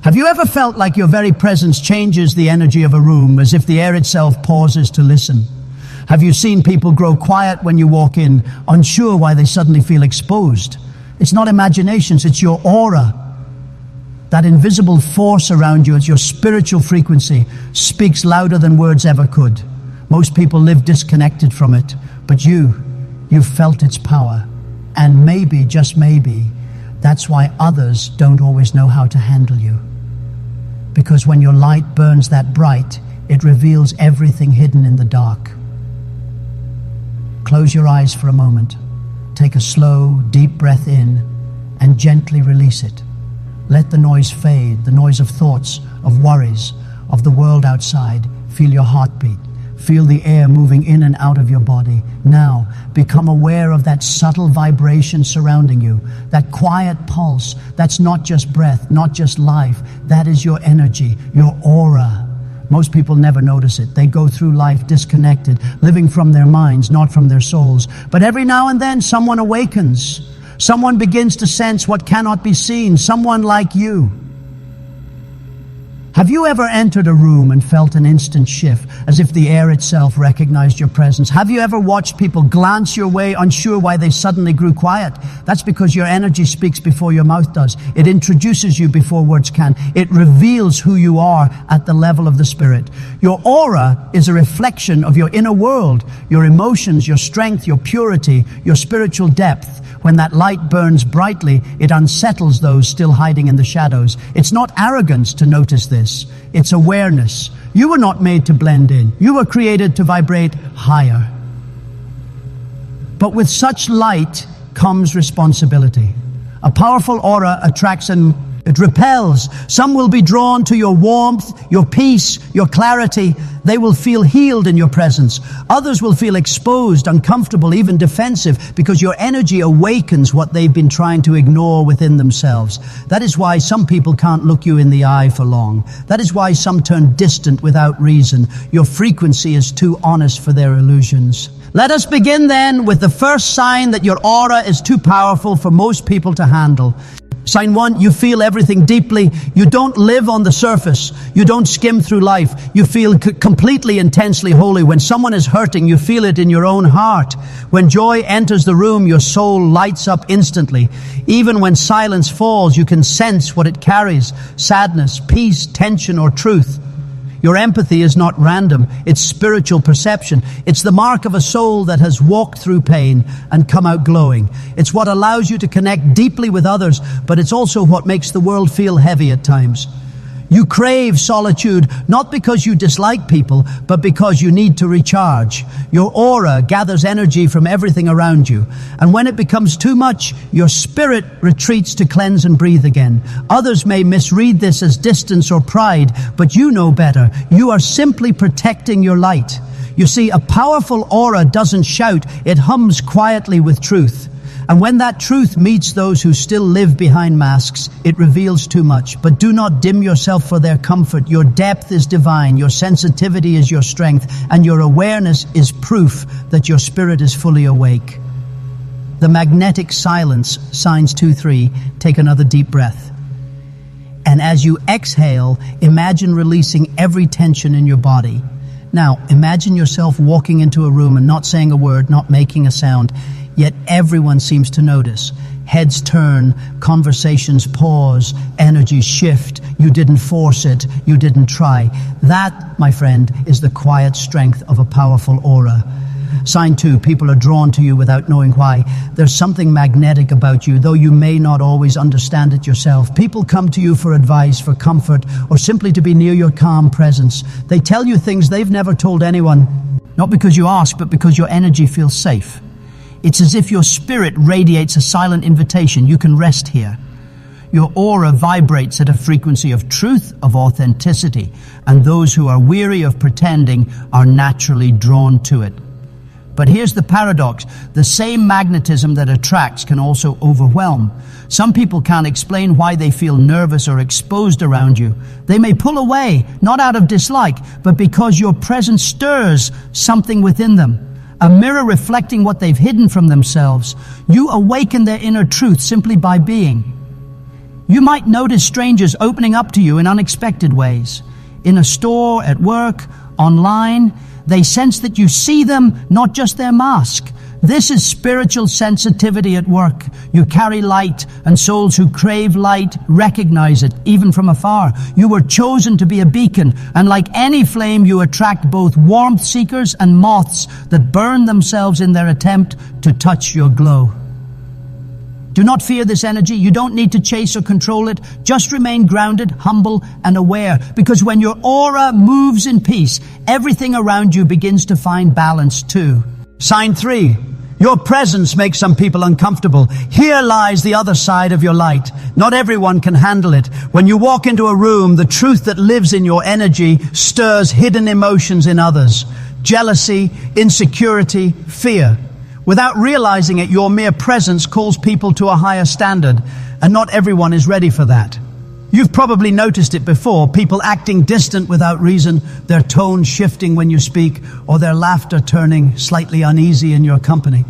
Have you ever felt like your very presence changes the energy of a room, as if the air itself pauses to listen? Have you seen people grow quiet when you walk in, unsure why they suddenly feel exposed? It's not imaginations, it's your aura. That invisible force around you, it's your spiritual frequency, speaks louder than words ever could. Most people live disconnected from it, but you've felt its power. And maybe, just maybe, that's why others don't always know how to handle you. Because when your light burns that bright, it reveals everything hidden in the dark. Close your eyes for a moment. Take a slow, deep breath in and gently release it. Let the noise fade, the noise of thoughts, of worries, of the world outside. Feel your heartbeat. Feel the air moving in and out of your body. Now, become aware of that subtle vibration surrounding you, that quiet pulse. That's not just breath, not just life. That is your energy, your aura. Most people never notice it. They go through life disconnected, living from their minds, not from their souls. But every now and then, someone awakens. Someone begins to sense what cannot be seen. Someone like you. Have you ever entered a room and felt an instant shift, as if the air itself recognized your presence? Have you ever watched people glance your way, unsure why they suddenly grew quiet? That's because your energy speaks before your mouth does. It introduces you before words can. It reveals who you are at the level of the spirit. Your aura is a reflection of your inner world, your emotions, your strength, your purity, your spiritual depth. When that light burns brightly, it unsettles those still hiding in the shadows. It's not arrogance to notice this. It's awareness. You were not made to blend in. You were created to vibrate higher. But with such light comes responsibility. A powerful aura attracts and it repels. Some will be drawn to your warmth, your peace, your clarity. They will feel healed in your presence. Others will feel exposed, uncomfortable, even defensive, because your energy awakens what they've been trying to ignore within themselves. That is why some people can't look you in the eye for long. That is why some turn distant without reason. Your frequency is too honest for their illusions. Let us begin then with the first sign that your aura is too powerful for most people to handle. Sign 1, you feel everything deeply. You don't live on the surface. You don't skim through life. You feel completely, intensely holy. When someone is hurting, you feel it in your own heart. When joy enters the room, your soul lights up instantly. Even when silence falls, you can sense what it carries: sadness, peace, tension, or truth. Your empathy is not random. It's spiritual perception. It's the mark of a soul that has walked through pain and come out glowing. It's what allows you to connect deeply with others, but it's also what makes the world feel heavy at times. You crave solitude, not because you dislike people, but because you need to recharge. Your aura gathers energy from everything around you. And when it becomes too much, your spirit retreats to cleanse and breathe again. Others may misread this as distance or pride, but you know better. You are simply protecting your light. You see, a powerful aura doesn't shout, it hums quietly with truth. And when that truth meets those who still live behind masks, it reveals too much. But do not dim yourself for their comfort. Your depth is divine, your sensitivity is your strength, and your awareness is proof that your spirit is fully awake. The magnetic silence, signs 2-3, take another deep breath. And as you exhale, imagine releasing every tension in your body. Now, imagine yourself walking into a room and not saying a word, not making a sound. Yet everyone seems to notice. Heads turn, conversations pause, energies shift. You didn't force it, you didn't try. That, my friend, is the quiet strength of a powerful aura. Sign 2, people are drawn to you without knowing why. There's something magnetic about you, though you may not always understand it yourself. People come to you for advice, for comfort, or simply to be near your calm presence. They tell you things they've never told anyone, not because you ask, but because your energy feels safe. It's as if your spirit radiates a silent invitation. You can rest here. Your aura vibrates at a frequency of truth, of authenticity, and those who are weary of pretending are naturally drawn to it. But here's the paradox. The same magnetism that attracts can also overwhelm. Some people can't explain why they feel nervous or exposed around you. They may pull away, not out of dislike, but because your presence stirs something within them. A mirror reflecting what they've hidden from themselves. You awaken their inner truth simply by being. You might notice strangers opening up to you in unexpected ways. In a store, at work, online, they sense that you see them, not just their mask. This is spiritual sensitivity at work. You carry light, and souls who crave light recognize it, even from afar. You were chosen to be a beacon, and like any flame, you attract both warmth seekers and moths that burn themselves in their attempt to touch your glow. Do not fear this energy. You don't need to chase or control it. Just remain grounded, humble, and aware. Because when your aura moves in peace, everything around you begins to find balance too. Sign 3. Your presence makes some people uncomfortable. Here lies the other side of your light. Not everyone can handle it. When you walk into a room, the truth that lives in your energy stirs hidden emotions in others. Jealousy, insecurity, fear. Without realizing it, your mere presence calls people to a higher standard, and not everyone is ready for that. You've probably noticed it before, people acting distant without reason, their tone shifting when you speak, or their laughter turning slightly uneasy in your company.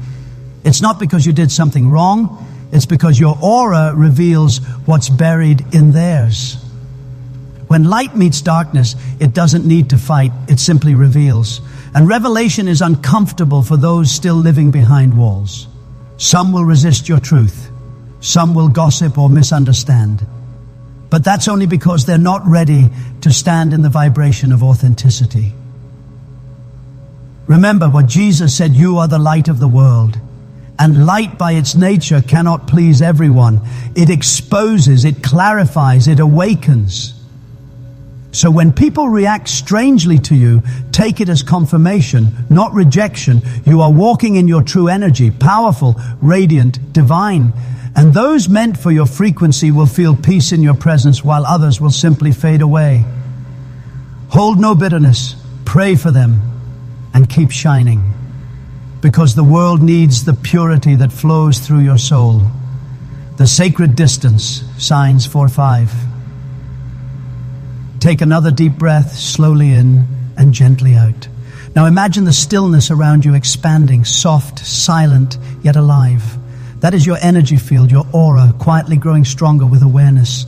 It's not because you did something wrong, it's because your aura reveals what's buried in theirs. When light meets darkness, it doesn't need to fight, it simply reveals. And revelation is uncomfortable for those still living behind walls. Some will resist your truth. Some will gossip or misunderstand. But that's only because they're not ready to stand in the vibration of authenticity. Remember what Jesus said, you are the light of the world. And light by its nature cannot please everyone. It exposes, it clarifies, it awakens. So when people react strangely to you, take it as confirmation, not rejection. You are walking in your true energy, powerful, radiant, divine. And those meant for your frequency will feel peace in your presence, while others will simply fade away. Hold no bitterness, pray for them, and keep shining. Because the world needs the purity that flows through your soul. The sacred distance, signs 4-5. Take another deep breath, slowly in and gently out. Now imagine the stillness around you expanding, soft, silent, yet alive. That is your energy field, your aura, quietly growing stronger with awareness.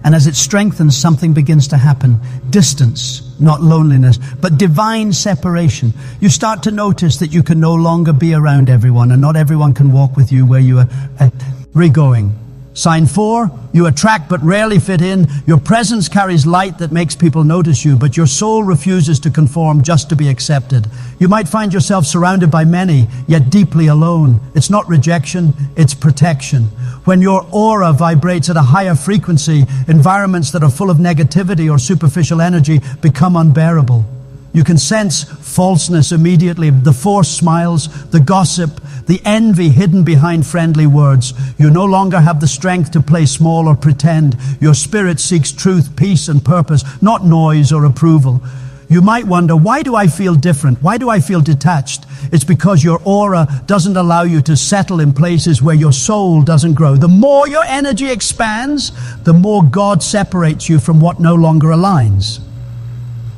And as it strengthens, something begins to happen. Distance, not loneliness, but divine separation. You start to notice that you can no longer be around everyone, and not everyone can walk with you where you are going. Sign 4, you attract but rarely fit in. Your presence carries light that makes people notice you, but your soul refuses to conform just to be accepted. You might find yourself surrounded by many, yet deeply alone. It's not rejection, it's protection. When your aura vibrates at a higher frequency, environments that are full of negativity or superficial energy become unbearable. You can sense falseness immediately, the forced smiles, the gossip, the envy hidden behind friendly words. You no longer have the strength to play small or pretend. Your spirit seeks truth, peace, and purpose, not noise or approval. You might wonder, why do I feel different? Why do I feel detached? It's because your aura doesn't allow you to settle in places where your soul doesn't grow. The more your energy expands, the more God separates you from what no longer aligns.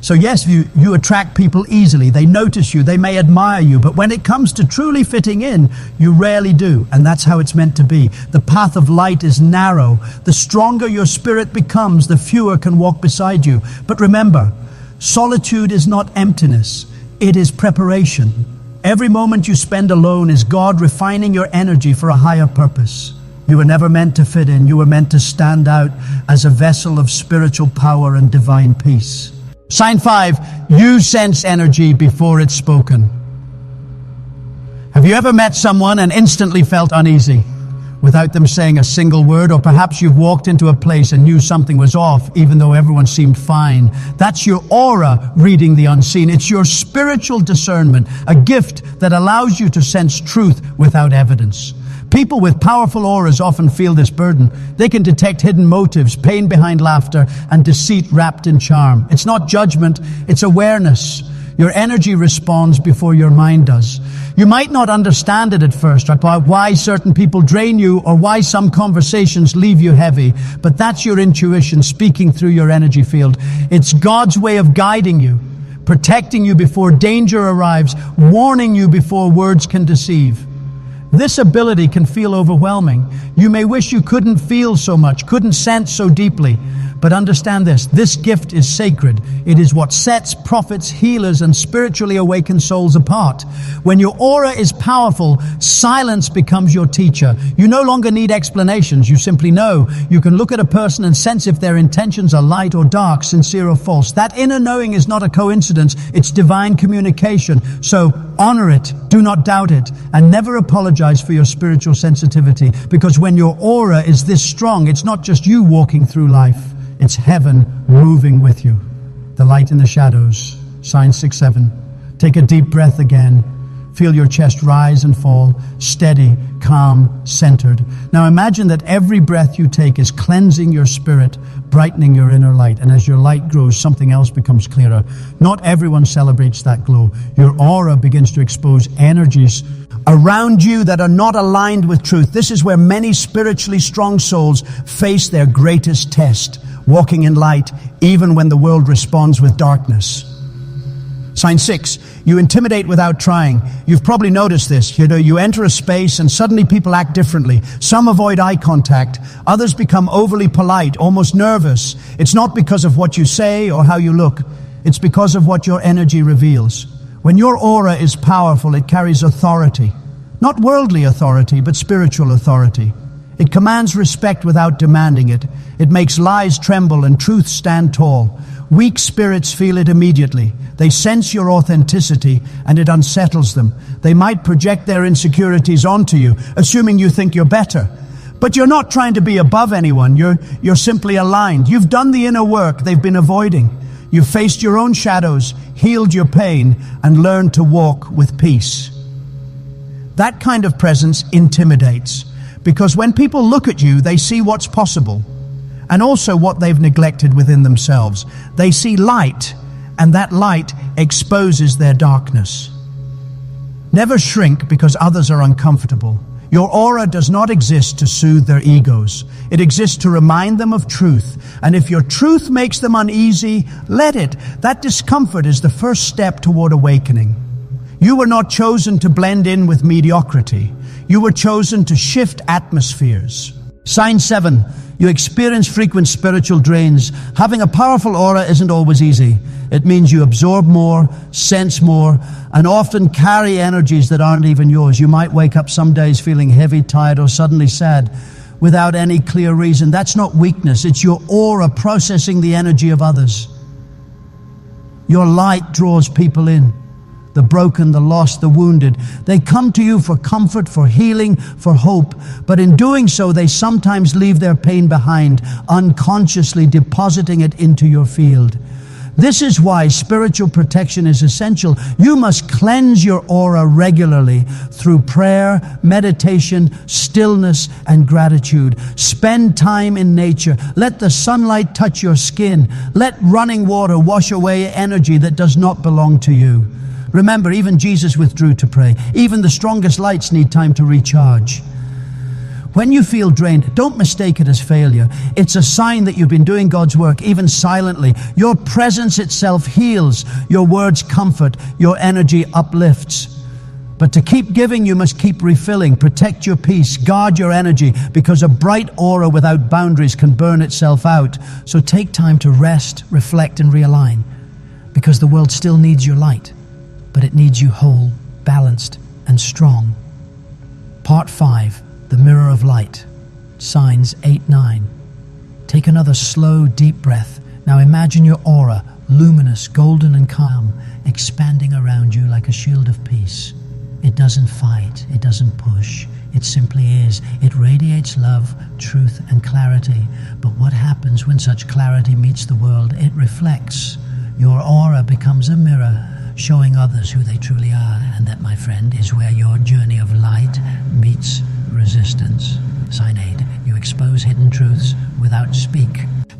So yes, you attract people easily. They notice you, they may admire you, but when it comes to truly fitting in, you rarely do, and that's how it's meant to be. The path of light is narrow. The stronger your spirit becomes, the fewer can walk beside you. But remember, solitude is not emptiness, it is preparation. Every moment you spend alone is God refining your energy for a higher purpose. You were never meant to fit in, you were meant to stand out as a vessel of spiritual power and divine peace. Sign 5, you sense energy before it's spoken. Have you ever met someone and instantly felt uneasy without them saying a single word? Or perhaps you've walked into a place and knew something was off even though everyone seemed fine. That's your aura reading the unseen. It's your spiritual discernment, a gift that allows you to sense truth without evidence. People with powerful auras often feel this burden. They can detect hidden motives, pain behind laughter, and deceit wrapped in charm. It's not judgment, it's awareness. Your energy responds before your mind does. You might not understand it at first, about why certain people drain you or why some conversations leave you heavy, but that's your intuition speaking through your energy field. It's God's way of guiding you, protecting you before danger arrives, warning you before words can deceive. This ability can feel overwhelming. You may wish you couldn't feel so much, couldn't sense so deeply. But understand this gift is sacred. It is what sets prophets, healers, and spiritually awakened souls apart. When your aura is powerful, silence becomes your teacher. You no longer need explanations. You simply know. You can look at a person and sense if their intentions are light or dark, sincere or false. That inner knowing is not a coincidence. It's divine communication. So honor it. Do not doubt it. And never apologize for your spiritual sensitivity. Because when your aura is this strong, it's not just you walking through life. It's heaven moving with you. The light in the shadows. Sign 6-7. Take a deep breath again. Feel your chest rise and fall. Steady, calm, centered. Now imagine that every breath you take is cleansing your spirit, brightening your inner light. And as your light grows, something else becomes clearer. Not everyone celebrates that glow. Your aura begins to expose energies around you that are not aligned with truth. This is where many spiritually strong souls face their greatest test. Walking in light, even when the world responds with darkness. Sign 6, you intimidate without trying. You've probably noticed this. You enter a space and suddenly people act differently. Some avoid eye contact. Others become overly polite, almost nervous. It's not because of what you say or how you look. It's because of what your energy reveals. When your aura is powerful, it carries authority. Not worldly authority, but spiritual authority. It commands respect without demanding it. It makes lies tremble and truth stand tall. Weak spirits feel it immediately. They sense your authenticity and it unsettles them. They might project their insecurities onto you, assuming you think you're better. But you're not trying to be above anyone. You're simply aligned. You've done the inner work they've been avoiding. You've faced your own shadows, healed your pain, and learned to walk with peace. That kind of presence intimidates. Because when people look at you, they see what's possible and also what they've neglected within themselves. They see light, and that light exposes their darkness. Never shrink because others are uncomfortable. Your aura does not exist to soothe their egos. It exists to remind them of truth. And if your truth makes them uneasy, let it. That discomfort is the first step toward awakening. You were not chosen to blend in with mediocrity. You were chosen to shift atmospheres. Sign 7. You experience frequent spiritual drains. Having a powerful aura isn't always easy. It means you absorb more, sense more, and often carry energies that aren't even yours. You might wake up some days feeling heavy, tired, or suddenly sad without any clear reason. That's not weakness. It's your aura processing the energy of others. Your light draws people in. The broken, the lost, the wounded. They come to you for comfort, for healing, for hope. But in doing so, they sometimes leave their pain behind, unconsciously depositing it into your field. This is why spiritual protection is essential. You must cleanse your aura regularly through prayer, meditation, stillness, and gratitude. Spend time in nature. Let the sunlight touch your skin. Let running water wash away energy that does not belong to you. Remember, even Jesus withdrew to pray. Even the strongest lights need time to recharge. When you feel drained, don't mistake it as failure. It's a sign that you've been doing God's work, even silently. Your presence itself heals. Your words comfort. Your energy uplifts. But to keep giving, you must keep refilling. Protect your peace. Guard your energy, because a bright aura without boundaries can burn itself out. So take time to rest, reflect, and realign, because the world still needs your light. But it needs you whole, balanced, and strong. Part 5, the mirror of light. Signs 8-9. Take another slow, deep breath. Now imagine your aura, luminous, golden, and calm, expanding around you like a shield of peace. It doesn't fight, it doesn't push. It simply is. It radiates love, truth, and clarity. But what happens when such clarity meets the world? It reflects. Your aura becomes a mirror, showing others who they truly are. And that, my friend, is where your journey of light meets resistance. Sign 8. You expose hidden truths without speak.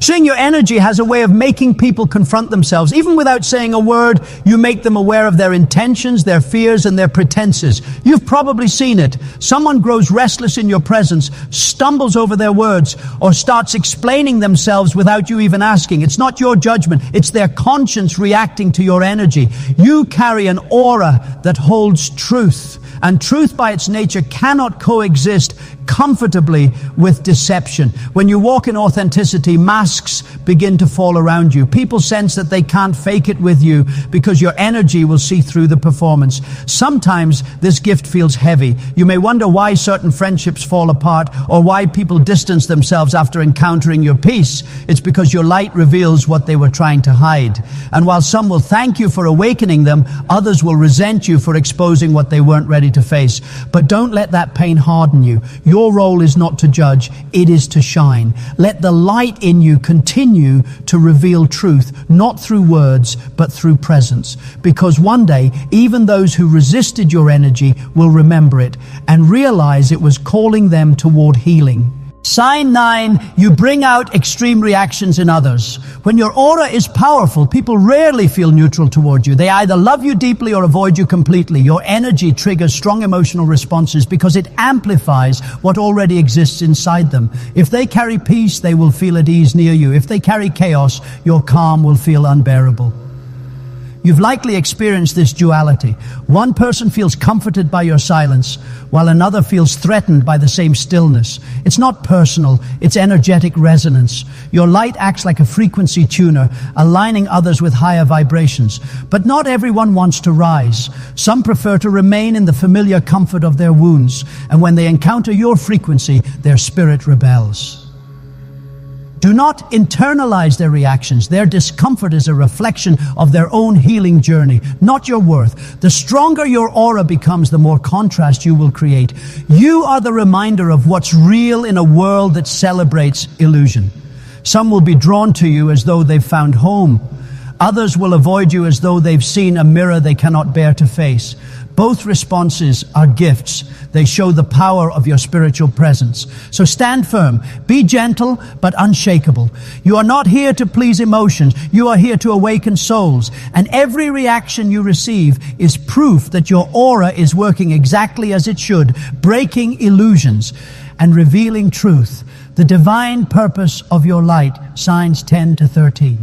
Seeing your energy has a way of making people confront themselves. Even without saying a word, you make them aware of their intentions, their fears, and their pretenses. You've probably seen it. Someone grows restless in your presence, stumbles over their words, or starts explaining themselves without you even asking. It's not your judgment. It's their conscience reacting to your energy. You carry an aura that holds truth. And truth by its nature cannot coexist comfortably with deception. When you walk in authenticity, masks begin to fall around you. People sense that they can't fake it with you because your energy will see through the performance. Sometimes this gift feels heavy. You may wonder why certain friendships fall apart or why people distance themselves after encountering your peace. It's because your light reveals what they were trying to hide. And while some will thank you for awakening them, others will resent you for exposing what they weren't ready to face. But don't let that pain harden you. Your role is not to judge, it is to shine. Let the light in you continue to reveal truth, not through words, but through presence. Because one day, even those who resisted your energy will remember it and realize it was calling them toward healing. Sign 9, you bring out extreme reactions in others. When your aura is powerful, people rarely feel neutral toward you. They either love you deeply or avoid you completely. Your energy triggers strong emotional responses because it amplifies what already exists inside them. If they carry peace, they will feel at ease near you. If they carry chaos, your calm will feel unbearable. You've likely experienced this duality. One person feels comforted by your silence, while another feels threatened by the same stillness. It's not personal, it's energetic resonance. Your light acts like a frequency tuner, aligning others with higher vibrations. But not everyone wants to rise. Some prefer to remain in the familiar comfort of their wounds, and when they encounter your frequency, their spirit rebels. Do not internalize their reactions. Their discomfort is a reflection of their own healing journey, not your worth. The stronger your aura becomes, the more contrast you will create. You are the reminder of what's real in a world that celebrates illusion. Some will be drawn to you as though they've found home. Others will avoid you as though they've seen a mirror they cannot bear to face. Both responses are gifts. They show the power of your spiritual presence. So stand firm. Be gentle, but unshakable. You are not here to please emotions. You are here to awaken souls. And every reaction you receive is proof that your aura is working exactly as it should, breaking illusions and revealing truth. The divine purpose of your light, signs 10 to 13.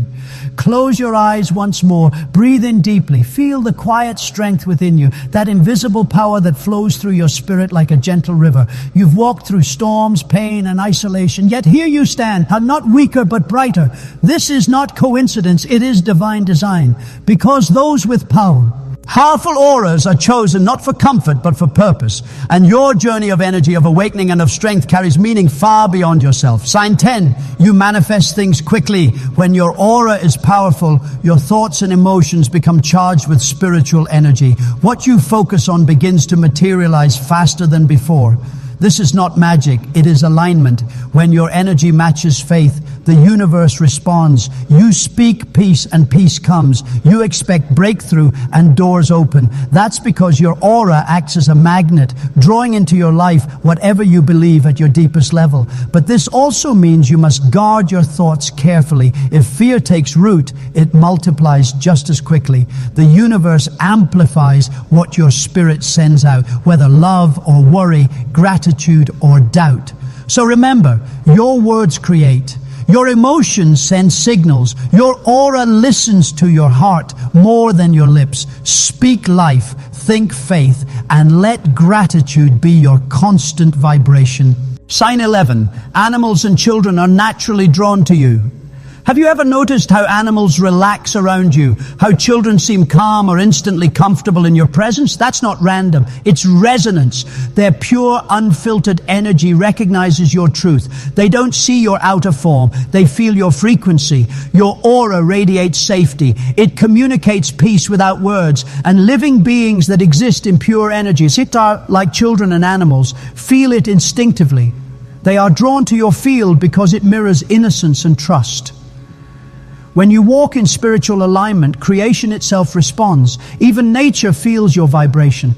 Close your eyes once more. Breathe in deeply. Feel the quiet strength within you, that invisible power that flows through your spirit like a gentle river. You've walked through storms, pain, and isolation, yet here you stand, not weaker but brighter. This is not coincidence, it is divine design. Because those with powerful auras are chosen not for comfort, but for purpose. And your journey of energy, of awakening, and of strength carries meaning far beyond yourself. Sign 10, you manifest things quickly. When your aura is powerful, your thoughts and emotions become charged with spiritual energy. What you focus on begins to materialize faster than before. This is not magic, it is alignment. When your energy matches faith, the universe responds. You speak peace and peace comes. You expect breakthrough and doors open. That's because your aura acts as a magnet, drawing into your life whatever you believe at your deepest level. But this also means you must guard your thoughts carefully. If fear takes root, it multiplies just as quickly. The universe amplifies what your spirit sends out, whether love or worry, gratitude or doubt. So remember, your words create. Your emotions send signals. Your aura listens to your heart more than your lips. Speak life, think faith, and let gratitude be your constant vibration. Sign 11. Animals and children are naturally drawn to you. Have you ever noticed how animals relax around you? How children seem calm or instantly comfortable in your presence? That's not random. It's resonance. Their pure, unfiltered energy recognizes your truth. They don't see your outer form. They feel your frequency. Your aura radiates safety. It communicates peace without words. And living beings that exist in pure energy, like children and animals, feel it instinctively. They are drawn to your field because it mirrors innocence and trust. When you walk in spiritual alignment, creation itself responds. Even nature feels your vibration.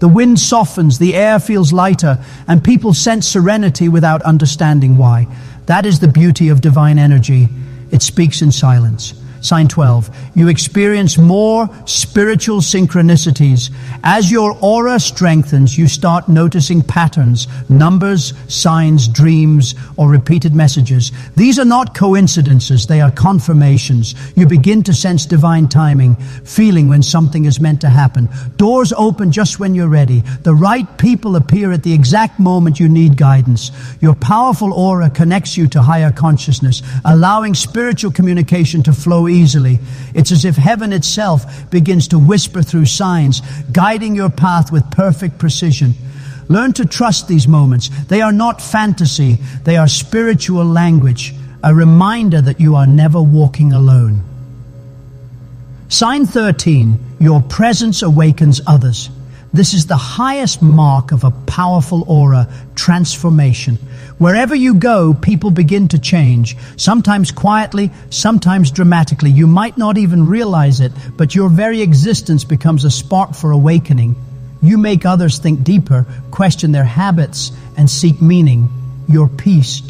The wind softens, the air feels lighter, and people sense serenity without understanding why. That is the beauty of divine energy. It speaks in silence. Sign 12. You experience more spiritual synchronicities. As your aura strengthens, you start noticing patterns, numbers, signs, dreams, or repeated messages. These are not coincidences, they are confirmations. You begin to sense divine timing, feeling when something is meant to happen. Doors open just when you're ready. The right people appear at the exact moment you need guidance. Your powerful aura connects you to higher consciousness, allowing spiritual communication to flow easily. It's as if heaven itself begins to whisper through signs, guiding your path with perfect precision. Learn to trust these moments. They are not fantasy. They are spiritual language, a reminder that you are never walking alone. Sign 13. Your presence awakens others. This is the highest mark of a powerful aura, transformation. Wherever you go, people begin to change, sometimes quietly, sometimes dramatically. You might not even realize it, but your very existence becomes a spark for awakening. You make others think deeper, question their habits, and seek meaning. Your peace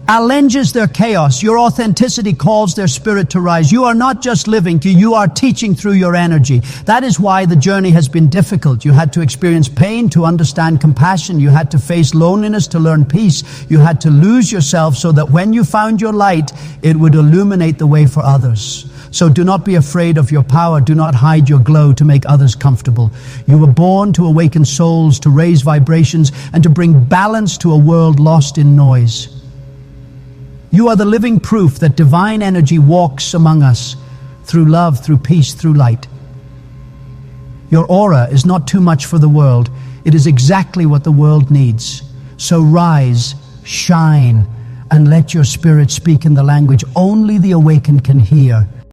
challenges their chaos. Your authenticity calls their spirit to rise. You are not just living, you are teaching through your energy. That is why the journey has been difficult. You had to experience pain to understand compassion. You had to face loneliness to learn peace. You had to lose yourself so that when you found your light, it would illuminate the way for others. So do not be afraid of your power. Do not hide your glow to make others comfortable. You were born to awaken souls, to raise vibrations, and to bring balance to a world lost in noise. You are the living proof that divine energy walks among us through love, through peace, through light. Your aura is not too much for the world. It is exactly what the world needs. So rise, shine, and let your spirit speak in the language only the awakened can hear.